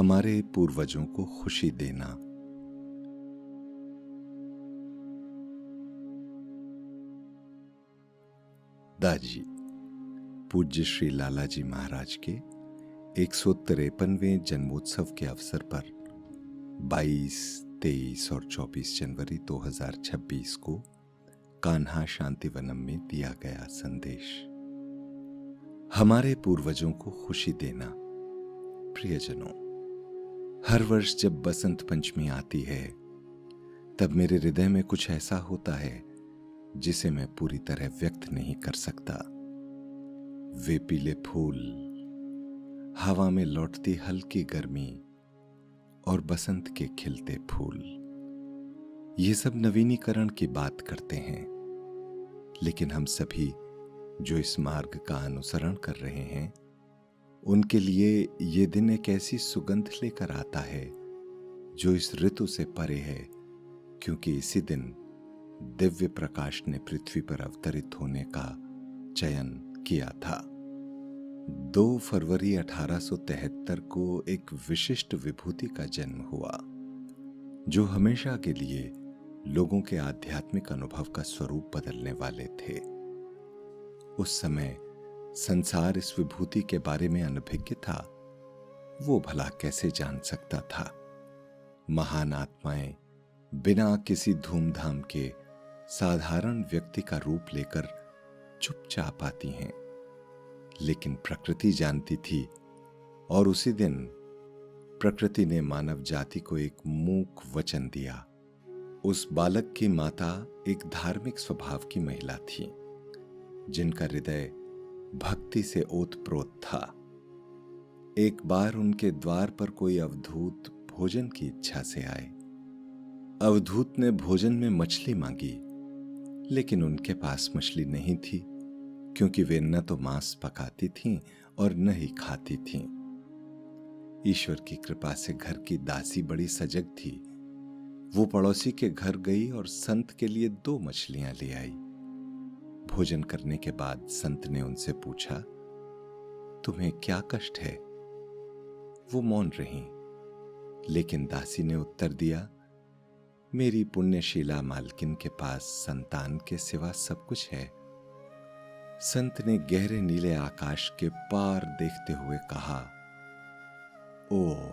हमारे पूर्वजों को खुशी देना। दाजी पूज्य श्री लालाजी महाराज के 153वें जन्मोत्सव के अवसर पर 22, 23 और 24 जनवरी 2026 को कान्हा शांतिवनम में दिया गया संदेश। हमारे पूर्वजों को खुशी देना। प्रियजनों, हर वर्ष जब बसंत पंचमी आती है तब मेरे हृदय में कुछ ऐसा होता है जिसे मैं पूरी तरह व्यक्त नहीं कर सकता। वे पीले फूल, हवा में लौटती हल्की गर्मी और बसंत के खिलते फूल, ये सब नवीनीकरण की बात करते हैं। लेकिन हम सभी जो इस मार्ग का अनुसरण कर रहे हैं, उनके लिए ये दिन एक ऐसी सुगंध लेकर आता है जो इस ऋतु से परे है, क्योंकि इसी दिन दिव्य प्रकाश ने पृथ्वी पर अवतरित होने का चयन किया था। 2 फरवरी 1873 को एक विशिष्ट विभूति का जन्म हुआ जो हमेशा के लिए लोगों के आध्यात्मिक अनुभव का स्वरूप बदलने वाले थे। उस समय संसार इस विभूति के बारे में अनभिज्ञ था। वो भला कैसे जान सकता था? महान आत्माएं बिना किसी धूमधाम के साधारण व्यक्ति का रूप लेकर चुपचाप आती हैं, लेकिन प्रकृति जानती थी और उसी दिन प्रकृति ने मानव जाति को एक मूक वचन दिया। उस बालक की माता एक धार्मिक स्वभाव की महिला थी जिनका हृदय भक्ति से ओतप्रोत था। एक बार उनके द्वार पर कोई अवधूत भोजन की इच्छा से आए। अवधूत ने भोजन में मछली मांगी, लेकिन उनके पास मछली नहीं थी, क्योंकि वे न तो मांस पकाती थीं और न ही खाती थीं। ईश्वर की कृपा से घर की दासी बड़ी सजग थी। वो पड़ोसी के घर गई और संत के लिए 2 मछलियां ले आई। भोजन करने के बाद संत ने उनसे पूछा, तुम्हें क्या कष्ट है? वो मौन रहीं, लेकिन दासी ने उत्तर दिया, मेरी पुण्यशीला मालकिन के पास संतान के सिवा सब कुछ है। संत ने गहरे नीले आकाश के पार देखते हुए कहा, ओह।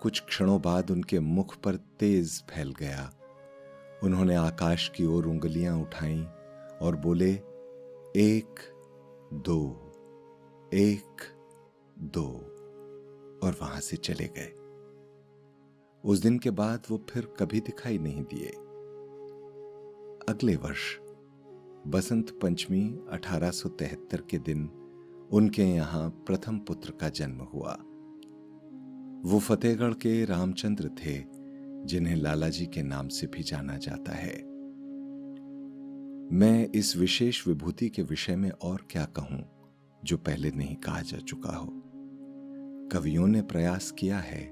कुछ क्षणों बाद उनके मुख पर तेज फैल गया। उन्होंने आकाश की ओर उंगलियां उठाईं और बोले, 1, 2, 1, 2, और वहां से चले गए। उस दिन के बाद वो फिर कभी दिखाई नहीं दिए। अगले वर्ष बसंत पंचमी 1873 के दिन उनके यहां प्रथम पुत्र का जन्म हुआ। वो फतेहगढ़ के रामचंद्र थे, जिन्हें लालाजी के नाम से भी जाना जाता है। मैं इस विशेष विभूति के विषय में और क्या कहूं जो पहले नहीं कहा जा चुका हो। कवियों ने प्रयास किया है।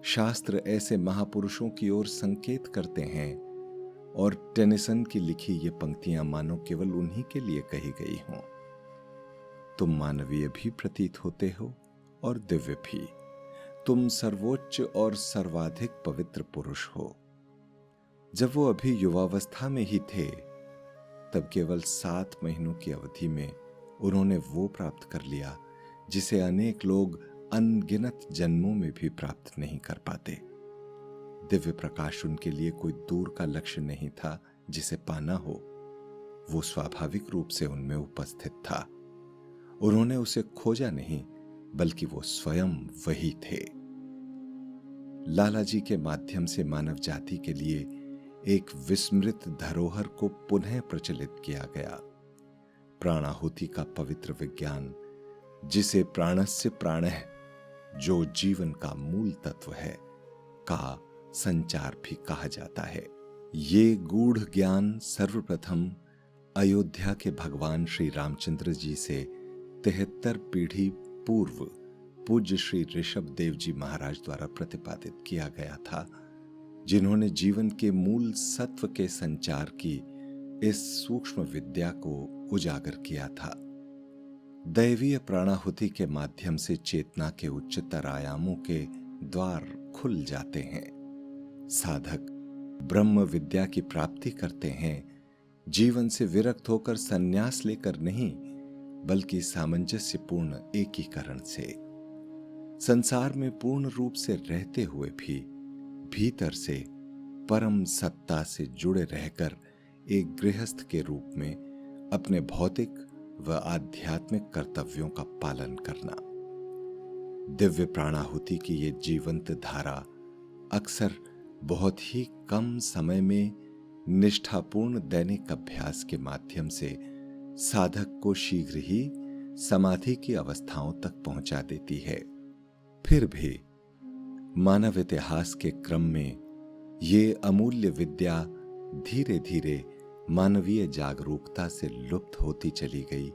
शास्त्र ऐसे महापुरुषों की ओर संकेत करते हैं और टेनिसन की लिखी ये पंक्तियां मानो केवल उन्हीं के लिए कही गई हों। तुम मानवीय भी प्रतीत होते हो और दिव्य भी। तुम सर्वोच्च और सर्वाधिक पवित्र पुरुष हो। जब वो अभी युवावस्था में ही थे, तब केवल 7 महीनों की अवधि में उन्होंने वो प्राप्त कर लिया जिसे अनेक लोग अनगिनत जन्मों में भी प्राप्त नहीं कर पाते। दिव्य प्रकाश उनके लिए कोई दूर का लक्ष्य नहीं था जिसे पाना हो। वो स्वाभाविक रूप से उनमें उपस्थित था। उन्होंने उसे खोजा नहीं, बल्कि वो स्वयं वही थे। लालाजी के माध्यम से मानव जाति के लिए एक विस्मृत धरोहर को पुनः प्रचलित किया गया। प्राणाहुति का पवित्र विज्ञान, जिसे प्राणस्य प्राणः, जो जीवन का मूल तत्व है, का संचार भी कहा जाता है। ये गूढ़ ज्ञान सर्वप्रथम अयोध्या के भगवान श्री रामचंद्र जी से 73 पीढ़ी पूर्व पूज्य श्री ऋषभ देव जी महाराज द्वारा प्रतिपादित किया गया था, जिन्होंने जीवन के मूल सत्व के संचार की इस सूक्ष्म विद्या को उजागर किया था। दैवीय प्राणाहुति के माध्यम से चेतना के उच्चतर आयामों के द्वार खुल जाते हैं। साधक ब्रह्म विद्या की प्राप्ति करते हैं, जीवन से विरक्त होकर संन्यास लेकर नहीं, बल्कि सामंजस्यपूर्ण एकीकरण से। संसार में पूर्ण रूप से रहते हुए भी भीतर से परम सत्ता से जुड़े रहकर एक गृहस्थ के रूप में अपने भौतिक व आध्यात्मिक कर्तव्यों का पालन करना। दिव्य प्राणाहुति की ये जीवंत धारा अक्सर बहुत ही कम समय में निष्ठापूर्ण दैनिक अभ्यास के माध्यम से साधक को शीघ्र ही समाधि की अवस्थाओं तक पहुंचा देती है। फिर भी मानव इतिहास के क्रम में ये अमूल्य विद्या धीरे धीरे मानवीय जागरूकता से लुप्त होती चली गई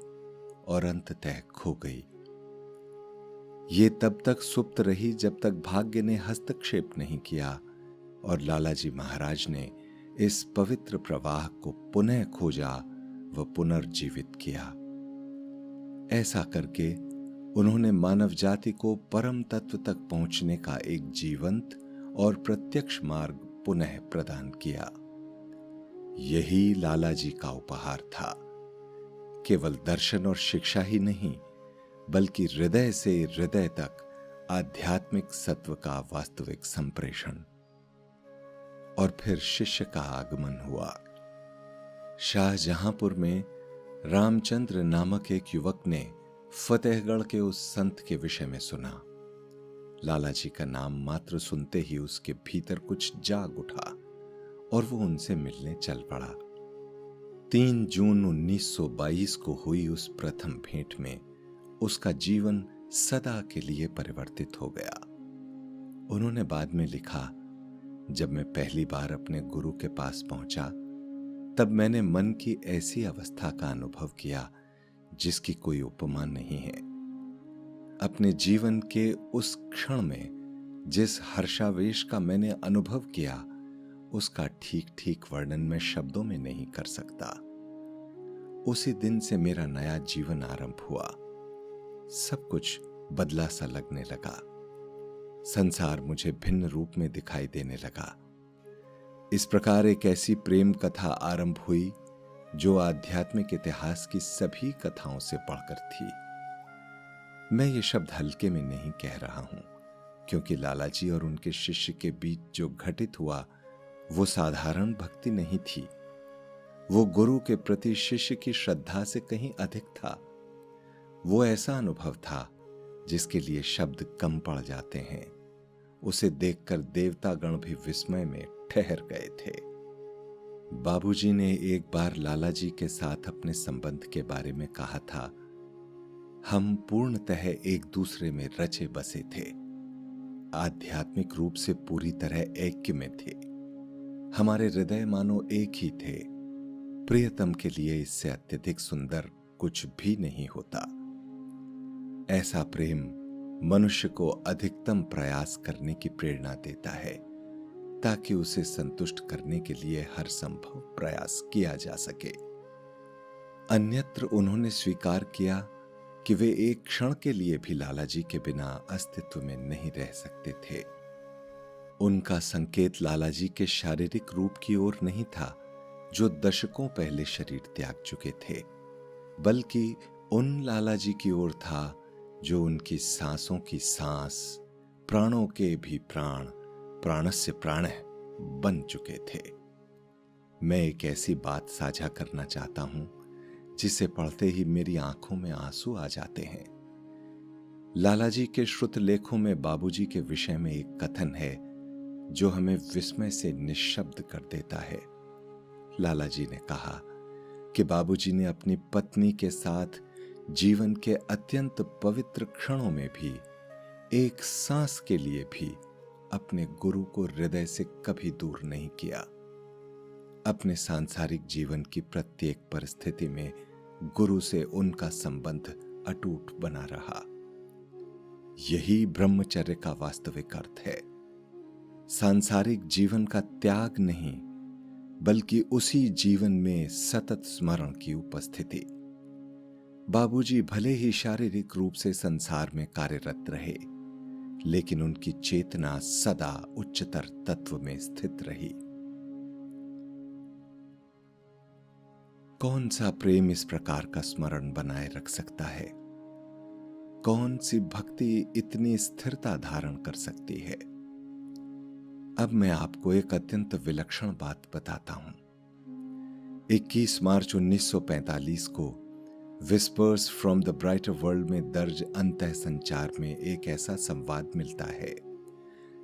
और अंततः खो गई। ये तब तक सुप्त रही जब तक भाग्य ने हस्तक्षेप नहीं किया और लालाजी महाराज ने इस पवित्र प्रवाह को पुनः खोजा व पुनर्जीवित किया। ऐसा करके उन्होंने मानव जाति को परम तत्व तक पहुंचने का एक जीवंत और प्रत्यक्ष मार्ग पुनः प्रदान किया। यही लालाजी का उपहार था। केवल दर्शन और शिक्षा ही नहीं, बल्कि हृदय से हृदय तक आध्यात्मिक सत्व का वास्तविक संप्रेषण। और फिर शिष्य का आगमन हुआ। शाहजहांपुर में रामचंद्र नामक एक युवक ने फतेहगढ़ के उस संत के विषय में सुना। लालाजी का नाम मात्र सुनते ही उसके भीतर कुछ जाग उठा और वो उनसे मिलने चल पड़ा। 3 जून 1922 को हुई उस प्रथम भेंट में उसका जीवन सदा के लिए परिवर्तित हो गया। उन्होंने बाद में लिखा, जब मैं पहली बार अपने गुरु के पास पहुंचा, तब मैंने मन की ऐसी अवस्था का अनुभव किया जिसकी कोई उपमा नहीं है। अपने जीवन के उस क्षण में जिस हर्षावेश का मैंने अनुभव किया, उसका ठीक ठीक वर्णन मैं शब्दों में नहीं कर सकता। उसी दिन से मेरा नया जीवन आरंभ हुआ। सब कुछ बदला सा लगने लगा। संसार मुझे भिन्न रूप में दिखाई देने लगा। इस प्रकार एक ऐसी प्रेम कथा आरंभ हुई जो आध्यात्मिक इतिहास की सभी कथाओं से बढ़कर थी। मैं ये शब्द हल्के में नहीं कह रहा हूं, क्योंकि लालाजी और उनके शिष्य के बीच जो घटित हुआ वो साधारण भक्ति नहीं थी। वो गुरु के प्रति शिष्य की श्रद्धा से कहीं अधिक था। वो ऐसा अनुभव था जिसके लिए शब्द कम पड़ जाते हैं। उसे देखकर देवतागण भी विस्मय में ठहर गए थे। बाबूजी ने एक बार लालाजी के साथ अपने संबंध के बारे में कहा था, हम पूर्णतः एक दूसरे में रचे बसे थे, आध्यात्मिक रूप से पूरी तरह ऐक्य में थे। हमारे हृदय मानो एक ही थे। प्रियतम के लिए इससे अत्यधिक सुंदर कुछ भी नहीं होता। ऐसा प्रेम मनुष्य को अधिकतम प्रयास करने की प्रेरणा देता है, ताकि उसे संतुष्ट करने के लिए हर संभव प्रयास किया जा सके। अन्यत्र उन्होंने स्वीकार किया कि वे एक क्षण के लिए भी लालाजी के बिना अस्तित्व में नहीं रह सकते थे। उनका संकेत लालाजी के शारीरिक रूप की ओर नहीं था, जो दशकों पहले शरीर त्याग चुके थे, बल्कि उन लालाजी की ओर था जो उनकी सांसों की सांस, प्राणों के भी प्राण, प्राणस्य प्राणः बन चुके थे। मैं एक ऐसी बात साझा करना चाहता हूं जिसे पढ़ते ही मेरी आंखों में आंसू आ जाते हैं। लालाजी के श्रुत लेखों में बाबूजी के विषय में एक कथन है जो हमें विस्मय से निःशब्द कर देता है। लालाजी ने कहा कि बाबूजी ने अपनी पत्नी के साथ जीवन के अत्यंत पवित्र क्षणों में भी, एक सांस के लिए भी अपने गुरु को हृदय से कभी दूर नहीं किया। अपने सांसारिक जीवन की प्रत्येक परिस्थिति में गुरु से उनका संबंध अटूट बना रहा। यही ब्रह्मचर्य का वास्तविक अर्थ है। सांसारिक जीवन का त्याग नहीं, बल्कि उसी जीवन में सतत स्मरण की उपस्थिति। बाबूजी भले ही शारीरिक रूप से संसार में कार्यरत रहे, लेकिन उनकी चेतना सदा उच्चतर तत्व में स्थित रही। कौन सा प्रेम इस प्रकार का स्मरण बनाए रख सकता है? कौन सी भक्ति इतनी स्थिरता धारण कर सकती है? अब मैं आपको एक अत्यंत विलक्षण बात बताता हूं। 21 मार्च 1945 को whispers from the brighter world में दर्ज अंतः संचार में एक ऐसा संवाद मिलता है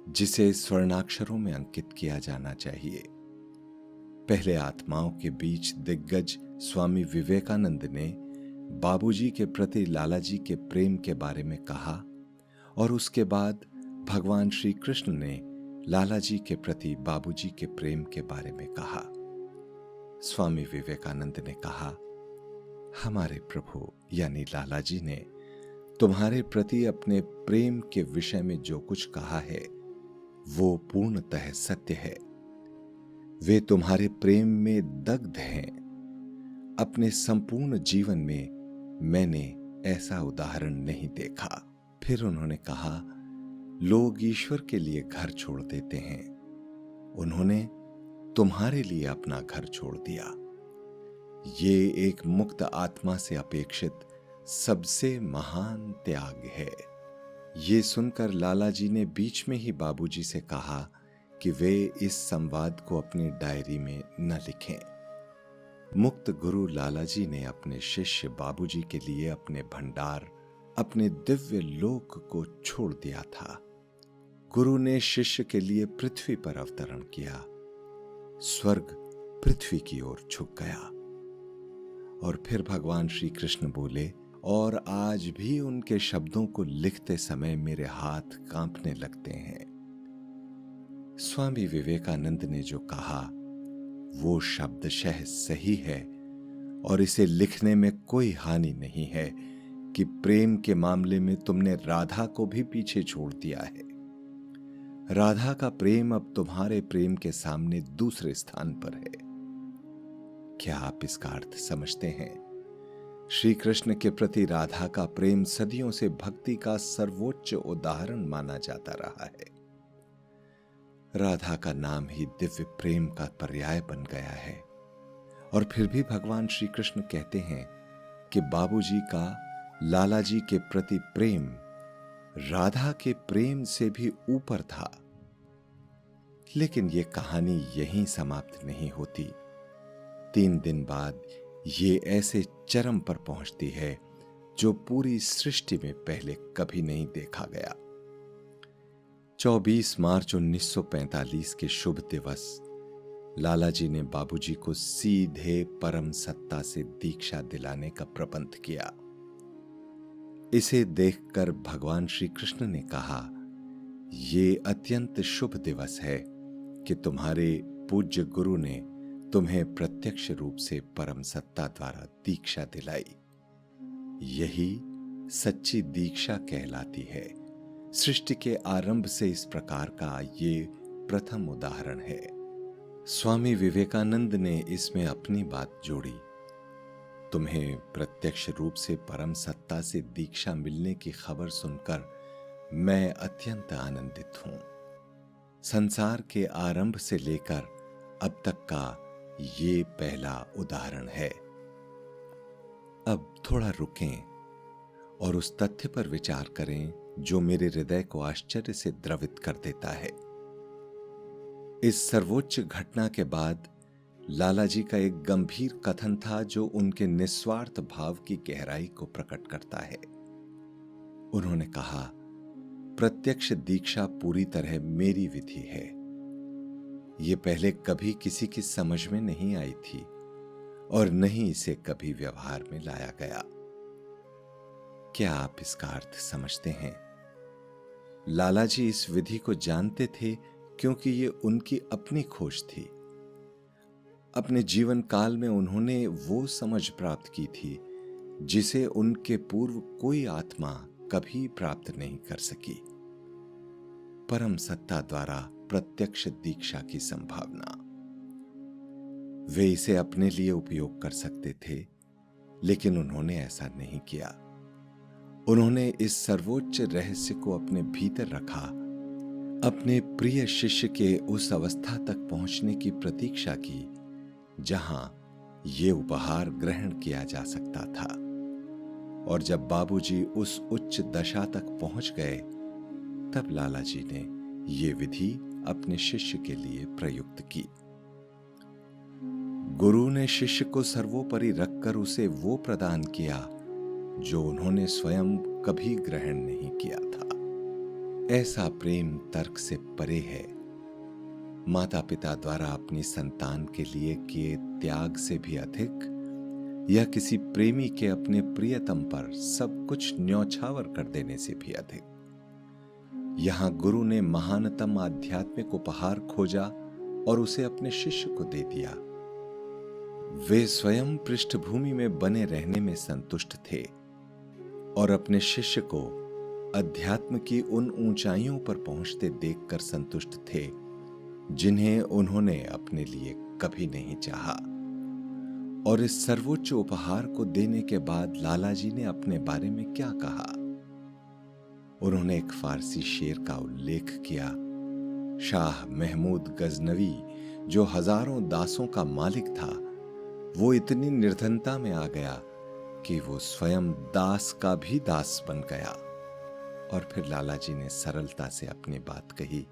जिसे स्वर्णाक्षरों में अंकित किया जाना चाहिए। पहले आत्माओं के बीच दिग्गज स्वामी विवेकानंद ने बाबूजी के प्रति लालाजी के प्रेम के बारे में कहा, और उसके बाद भगवान श्री कृष्ण ने लालाजी के प्रति बाबूजी के प्रेम के बारे में कहा। स्वामी विवेकानंद ने कहा, हमारे प्रभु यानी लालाजी ने तुम्हारे प्रति अपने प्रेम के विषय में जो कुछ कहा है वो पूर्णतः सत्य है। वे तुम्हारे प्रेम में दग्ध हैं। अपने संपूर्ण जीवन में मैंने ऐसा उदाहरण नहीं देखा। फिर उन्होंने कहा, लोग ईश्वर के लिए घर छोड़ देते हैं, उन्होंने तुम्हारे लिए अपना घर छोड़ दिया। ये एक मुक्त आत्मा से अपेक्षित सबसे महान त्याग है। ये सुनकर लालाजी ने बीच में ही बाबूजी से कहा कि वे इस संवाद को अपनी डायरी में न लिखें। मुक्त गुरु लालाजी ने अपने शिष्य बाबूजी के लिए अपने भंडार, अपने दिव्य लोक को छोड़ दिया था। गुरु ने शिष्य के लिए पृथ्वी पर अवतरण किया। स्वर्ग पृथ्वी की ओर झुक गया। और फिर भगवान श्री कृष्ण बोले, और आज भी उनके शब्दों को लिखते समय मेरे हाथ कांपने लगते हैं। स्वामी विवेकानंद ने जो कहा वो शब्दशः सही है, और इसे लिखने में कोई हानि नहीं है कि प्रेम के मामले में तुमने राधा को भी पीछे छोड़ दिया है। राधा का प्रेम अब तुम्हारे प्रेम के सामने दूसरे स्थान पर है। क्या आप इसका अर्थ समझते हैं? श्री कृष्ण के प्रति राधा का प्रेम सदियों से भक्ति का सर्वोच्च उदाहरण माना जाता रहा है। राधा का नाम ही दिव्य प्रेम का पर्याय बन गया है, और फिर भी भगवान श्री कृष्ण कहते हैं कि बाबूजी का लालाजी के प्रति प्रेम राधा के प्रेम से भी ऊपर था। लेकिन यह कहानी यहीं समाप्त नहीं होती। 3 दिन बाद ये ऐसे चरम पर पहुंचती है जो पूरी सृष्टि में पहले कभी नहीं देखा गया। 24 मार्च 1945 के शुभ दिवस लालाजी ने बाबूजी को सीधे परम सत्ता से दीक्षा दिलाने का प्रबंध किया। इसे देखकर भगवान श्री कृष्ण ने कहा, ये अत्यंत शुभ दिवस है कि तुम्हारे पूज्य गुरु ने तुम्हें प्रत्यक्ष रूप से परम सत्ता द्वारा दीक्षा दिलाई। यही सच्ची दीक्षा कहलाती है। सृष्टि के आरंभ से इस प्रकार का ये प्रथम उदाहरण है। स्वामी विवेकानंद ने इसमें अपनी बात जोड़ी। तुम्हें प्रत्यक्ष रूप से परम सत्ता से दीक्षा मिलने की खबर सुनकर मैं अत्यंत आनंदित हूं। संसार के आरंभ से लेकर अब तक का ये पहला उदाहरण है। अब थोड़ा रुकें और उस तथ्य पर विचार करें जो मेरे हृदय को आश्चर्य से द्रवित कर देता है। इस सर्वोच्च घटना के बाद लालाजी का एक गंभीर कथन था जो उनके निस्वार्थ भाव की गहराई को प्रकट करता है। उन्होंने कहा, प्रत्यक्ष दीक्षा पूरी तरह मेरी विधि है। ये पहले कभी किसी की समझ में नहीं आई थी और न ही इसे कभी व्यवहार में लाया गया। क्या आप इसका अर्थ समझते हैं? लालाजी इस विधि को जानते थे क्योंकि ये उनकी अपनी खोज थी। अपने जीवन काल में उन्होंने वो समझ प्राप्त की थी जिसे उनके पूर्व कोई आत्मा कभी प्राप्त नहीं कर सकी। परम सत्ता द्वारा प्रत्यक्ष दीक्षा की संभावना। वे इसे अपने लिए उपयोग कर सकते थे, लेकिन उन्होंने ऐसा नहीं किया। उन्होंने इस सर्वोच्च रहस्य को अपने भीतर रखा, अपने प्रिय शिष्य के उस अवस्था तक पहुंचने की प्रतीक्षा की जहां ये उपहार ग्रहण किया जा सकता था। और जब बाबूजी उस उच्च दशा तक पहुंच गए, तब लाला जी ने ये विधि अपने शिष्य के लिए प्रयुक्त की। गुरु ने शिष्य को सर्वोपरि रखकर उसे वो प्रदान किया जो उन्होंने स्वयं कभी ग्रहण नहीं किया था। ऐसा प्रेम तर्क से परे है। माता पिता द्वारा अपनी संतान के लिए किए त्याग से भी अधिक, या किसी प्रेमी के अपने प्रियतम पर सब कुछ न्यौछावर कर देने से भी अधिक। यहां गुरु ने महानतम आध्यात्मिक उपहार खोजा और उसे अपने शिष्य को दे दिया। वे स्वयं पृष्ठभूमि में बने रहने में संतुष्ट थे और अपने शिष्य को अध्यात्म की उन ऊंचाइयों पर पहुंचते देखकर संतुष्ट थे जिन्हें उन्होंने अपने लिए कभी नहीं चाहा। और इस सर्वोच्च उपहार को देने के बाद लाला जी ने अपने बारे में क्या कहा? उन्होंने एक फारसी शेर का उल्लेख किया। शाह महमूद गजनवी, जो हजारों दासों का मालिक था, वो इतनी निर्धनता में आ गया कि वो स्वयं दास का भी दास बन गया। और फिर लाला जी ने सरलता से अपनी बात कही,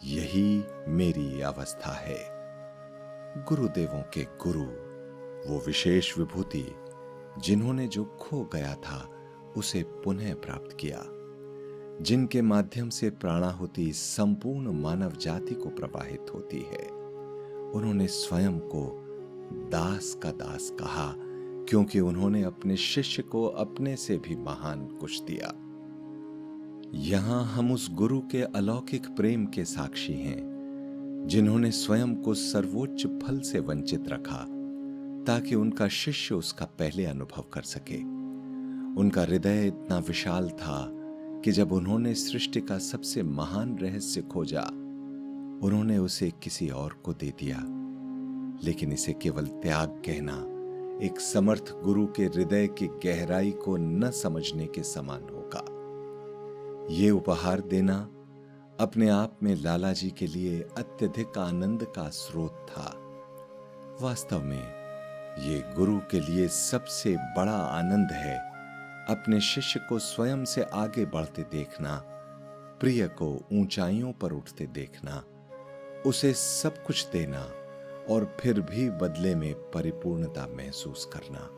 यही मेरी अवस्था है। गुरुदेवों के गुरु, वो विशेष विभूति जिन्होंने जो खो गया था उसे पुनः प्राप्त किया, जिनके माध्यम से प्राणाहुति संपूर्ण मानव जाति को प्रवाहित होती है। उन्होंने स्वयं को दास का दास कहा क्योंकि उन्होंने अपने शिष्य को अपने से भी महान कुछ दिया। यहां हम उस गुरु के अलौकिक प्रेम के साक्षी हैं जिन्होंने स्वयं को सर्वोच्च फल से वंचित रखा ताकि उनका शिष्य उसका पहले अनुभव कर सके। उनका हृदय इतना विशाल था कि जब उन्होंने सृष्टि का सबसे महान रहस्य खोजा, उन्होंने उसे किसी और को दे दिया। लेकिन इसे केवल त्याग कहना एक समर्थ गुरु के हृदय की गहराई को न समझने के समान होगा। ये उपहार देना अपने आप में लाला जी के लिए अत्यधिक आनंद का स्रोत था। वास्तव में ये गुरु के लिए सबसे बड़ा आनंद है अपने शिष्य को स्वयं से आगे बढ़ते देखना, प्रिय को ऊंचाइयों पर उठते देखना, उसे सब कुछ देना और फिर भी बदले में परिपूर्णता महसूस करना।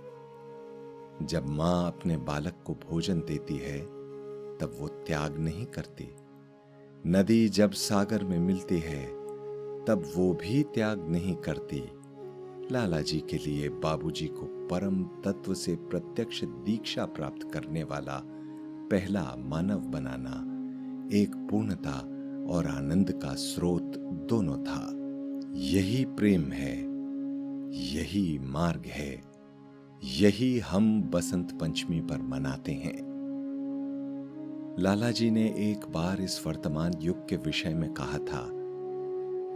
जब मां अपने बालक को भोजन देती है तब वो त्याग नहीं करती। नदी जब सागर में मिलती है तब वो भी त्याग नहीं करती। लाला जी के लिए बाबूजी को परम तत्व से प्रत्यक्ष दीक्षा प्राप्त करने वाला पहला मानव बनाना एक पूर्णता और आनंद का स्रोत दोनों था। यही प्रेम है, यही मार्ग है, यही हम बसंत पंचमी पर मनाते हैं। लाला जी ने एक बार इस वर्तमान युग के विषय में कहा था,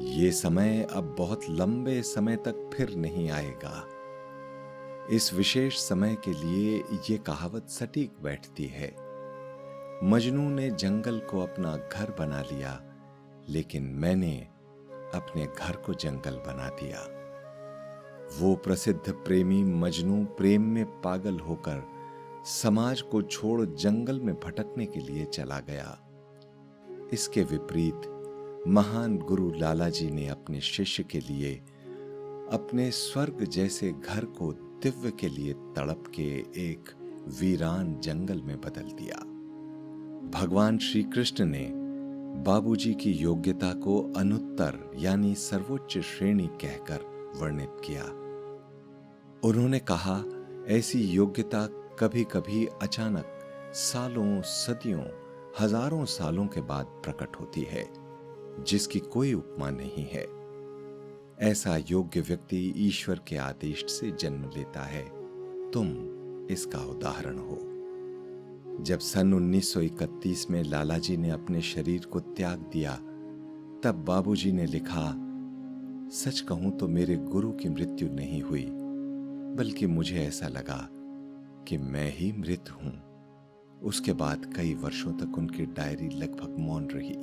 ये समय अब बहुत लंबे समय तक फिर नहीं आएगा। इस विशेष समय के लिए ये कहावत सटीक बैठती है। मजनू ने जंगल को अपना घर बना लिया, लेकिन मैंने अपने घर को जंगल बना दिया। वो प्रसिद्ध प्रेमी मजनू प्रेम में पागल होकर समाज को छोड़ जंगल में भटकने के लिए चला गया। इसके विपरीत महान गुरु लाला जी ने अपने शिष्य के लिए अपने स्वर्ग जैसे घर को दिव्य के लिए तड़प के एक वीरान जंगल में बदल दिया। भगवान श्री कृष्ण ने बाबूजी की योग्यता को अनुत्तर यानी सर्वोच्च श्रेणी कहकर वर्णित किया। उन्होंने कहा, ऐसी योग्यता कभी कभी अचानक सालों, सदियों, हजारों सालों के बाद प्रकट होती है, जिसकी कोई उपमा नहीं है। ऐसा योग्य व्यक्ति ईश्वर के आदेश से जन्म लेता है। तुम इसका उदाहरण हो। जब सन 1931 में लाला जी ने अपने शरीर को त्याग दिया, तब बाबूजी ने लिखा, सच कहूं तो मेरे गुरु की मृत्यु नहीं हुई, बल्कि मुझे ऐसा लगा कि मैं ही मृत हूं। उसके बाद कई वर्षों तक उनकी डायरी लगभग मौन रही।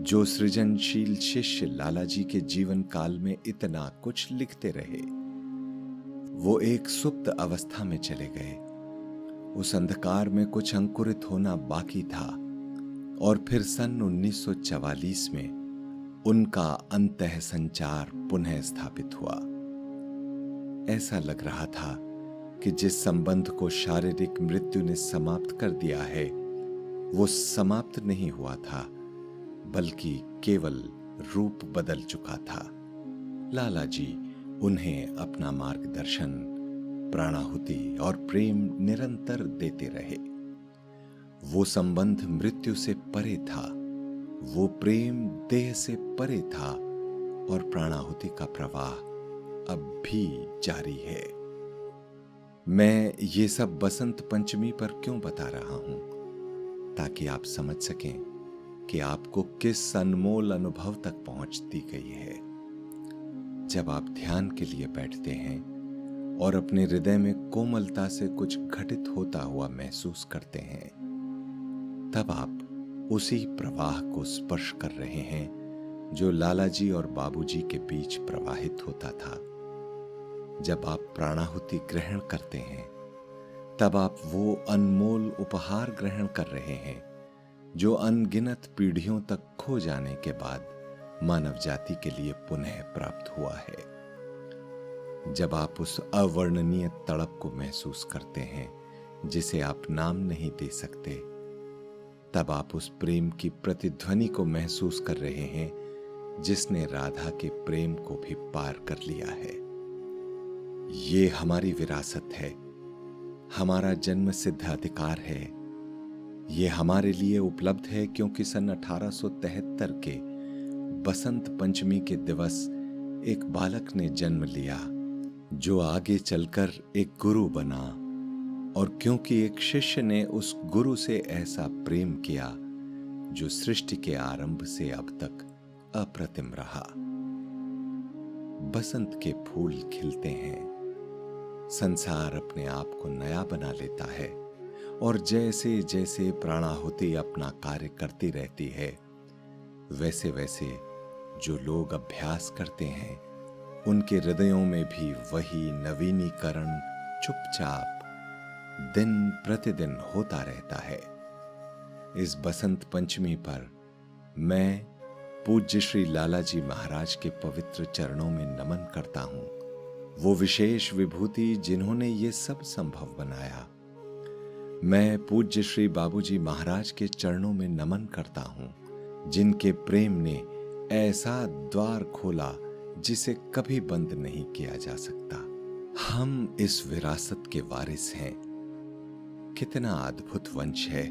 जो सृजनशील शिष्य लालाजी के जीवन काल में इतना कुछ लिखते रहे, वो एक सुप्त अवस्था में चले गए। उस अंधकार में कुछ अंकुरित होना बाकी था और फिर सन 1944 में उनका अंतः संचार पुनः स्थापित हुआ। ऐसा लग रहा था कि जिस संबंध को शारीरिक मृत्यु ने समाप्त कर दिया है, वो समाप्त नहीं हुआ था, बल्कि केवल रूप बदल चुका था। लालाजी उन्हें अपना मार्गदर्शन, प्राणाहुति और प्रेम निरंतर देते रहे। वो संबंध मृत्यु से परे था, वो प्रेम देह से परे था और प्राणाहुति का प्रवाह अब भी जारी है। मैं ये सब बसंत पंचमी पर क्यों बता रहा हूं? ताकि आप समझ सकें कि आपको किस अनमोल अनुभव तक पहुंच दी गई है। जब आप ध्यान के लिए बैठते हैं और अपने हृदय में कोमलता से कुछ घटित होता हुआ महसूस करते हैं, तब आप उसी प्रवाह को स्पर्श कर रहे हैं जो लालाजी और बाबूजी के बीच प्रवाहित होता था। जब आप प्राणाहुति ग्रहण करते हैं, तब आप वो अनमोल उपहार ग्रहण कर रहे हैं जो अनगिनत पीढ़ियों तक खो जाने के बाद मानव जाति के लिए पुनः प्राप्त हुआ है। जब आप उस अवर्णनीय तड़प को महसूस करते हैं जिसे आप नाम नहीं दे सकते, तब आप उस प्रेम की प्रतिध्वनि को महसूस कर रहे हैं जिसने राधा के प्रेम को भी पार कर लिया है। ये हमारी विरासत है, हमारा जन्म सिद्ध अधिकार है। ये हमारे लिए उपलब्ध है क्योंकि सन 1873 के बसंत पंचमी के दिवस एक बालक ने जन्म लिया जो आगे चलकर एक गुरु बना, और क्योंकि एक शिष्य ने उस गुरु से ऐसा प्रेम किया जो सृष्टि के आरंभ से अब तक अप्रतिम रहा। बसंत के फूल खिलते हैं, संसार अपने आप को नया बना लेता है, और जैसे जैसे प्राणाहुति अपना कार्य करती रहती है, वैसे वैसे जो लोग अभ्यास करते हैं, उनके हृदयों में भी वही नवीनीकरण चुपचाप दिन प्रतिदिन होता रहता है। इस बसंत पंचमी पर मैं पूज्य श्री लालाजी महाराज के पवित्र चरणों में नमन करता हूं, वो विशेष विभूति जिन्होंने ये सब संभव बनाया। मैं पूज्य श्री बाबूजी महाराज के चरणों में नमन करता हूं, जिनके प्रेम ने ऐसा द्वार खोला जिसे कभी बंद नहीं किया जा सकता। हम इस विरासत के वारिस हैं। कितना अद्भुत वंश है,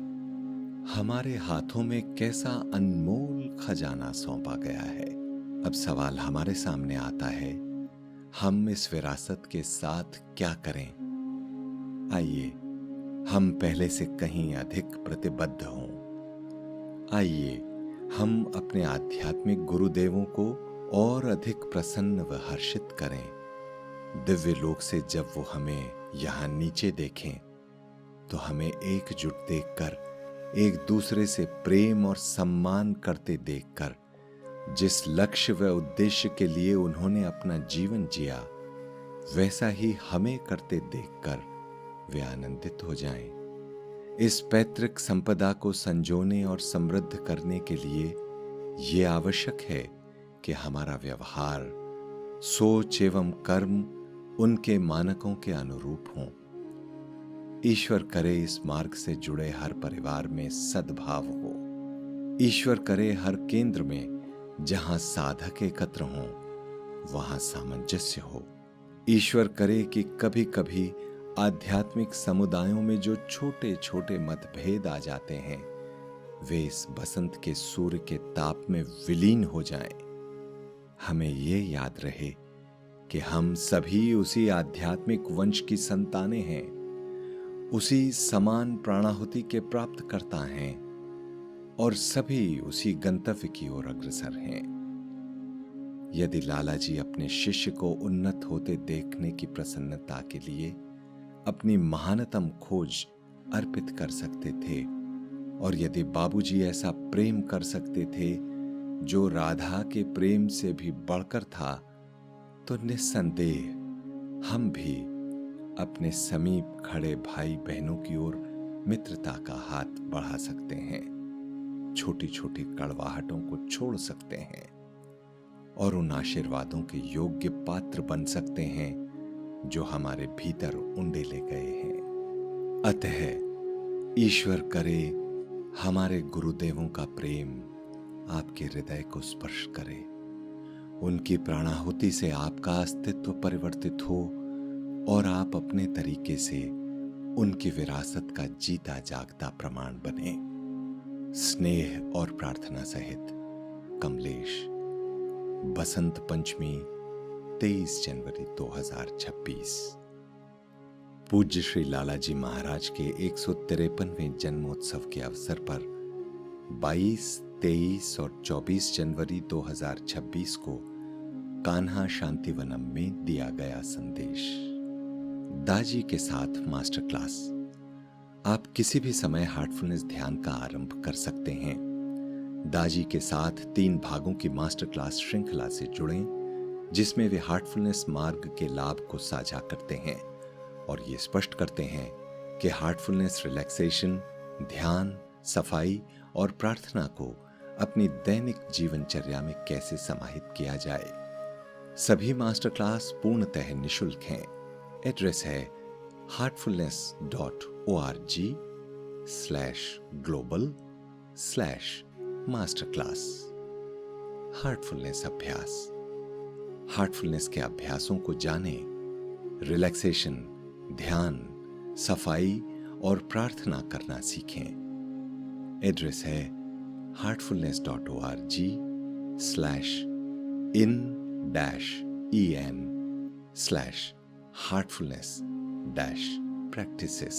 हमारे हाथों में कैसा अनमोल खजाना सौंपा गया है। अब सवाल हमारे सामने आता है, हम इस विरासत के साथ क्या करें? आइए हम पहले से कहीं अधिक प्रतिबद्ध हों। आइए हम अपने आध्यात्मिक गुरुदेवों को और अधिक प्रसन्न व हर्षित करें। दिव्य लोक से जब वो हमें यहाँ नीचे देखें, तो हमें एकजुट देखकर, एक दूसरे से प्रेम और सम्मान करते देखकर, जिस लक्ष्य व उद्देश्य के लिए उन्होंने अपना जीवन जिया, वैसा ही हमें करते देखकर वे आनंदित हो जाएं। इस पैतृक संपदा को संजोने और समृद्ध करने के लिए ये आवश्यक है कि हमारा व्यवहार, सोच एवं कर्म उनके मानकों के अनुरूप हों। ईश्वर करे इस मार्ग से जुड़े हर परिवार में सद्भाव हो। ईश्वर करे हर केंद्र में जहां साधक एकत्र हों, वहां सामंजस्य हो। ईश्वर करे कि कभी कभी आध्यात्मिक समुदायों में जो छोटे छोटे मतभेद आ जाते हैं, वे इस बसंत के सूर्य के ताप में विलीन हो जाएं। हमें ये याद रहे कि हम सभी उसी आध्यात्मिक वंश की संतानें हैं, उसी समान प्राणाहुति के प्राप्तकर्ता हैं और सभी उसी गंतव्य की ओर अग्रसर हैं। यदि लाला जी अपने शिष्य को उन्नत होते देखने की प्रसन्नता के लिए अपनी महानतम खोज अर्पित कर सकते थे, और यदि बाबूजी ऐसा प्रेम कर सकते थे जो राधा के प्रेम से भी बढ़कर था, तो निस्संदेह हम भी अपने समीप खड़े भाई बहनों की ओर मित्रता का हाथ बढ़ा सकते हैं, छोटी छोटी कड़वाहटों को छोड़ सकते हैं और उन आशीर्वादों के योग्य पात्र बन सकते हैं जो हमारे भीतर उंडेले गए हैं। अतः ईश्वर करे हमारे गुरुदेवों का प्रेम आपके हृदय को स्पर्श करे, उनकी प्राणाहुति से आपका अस्तित्व परिवर्तित हो और आप अपने तरीके से उनकी विरासत का जीता जागता प्रमाण बने। स्नेह और प्रार्थना सहित कमलेश। बसंत पंचमी 23 जनवरी 2026। पूज्य श्री लालाजी महाराज के 153वें जन्मोत्सव के अवसर पर 22, 23 और 24 जनवरी 2026 को कान्हा शांतिवनम में दिया गया संदेश। दाजी के साथ मास्टर क्लास। आप किसी भी समय हार्टफुलनेस ध्यान का आरंभ कर सकते हैं। दाजी के साथ 3 भागों की मास्टर क्लास श्रृंखला से जुड़ें, जिसमें वे हार्टफुलनेस मार्ग के लाभ को साझा करते हैं और ये स्पष्ट करते हैं कि हार्टफुलनेस रिलैक्सेशन, ध्यान, सफाई और प्रार्थना को अपनी दैनिक जीवनचर्या में कैसे समाहित किया जाए। सभी मास्टर क्लास पूर्णतः निःशुल्क हैं। एड्रेस है heartfulness.org/global/masterclass। हार्टफुलनेस अभ्यास। हार्टफुलनेस के अभ्यासों को जानें, रिलैक्सेशन, ध्यान, सफाई और प्रार्थना करना सीखें। एड्रेस है heartfulness.org/in-en/heartfulness-practices।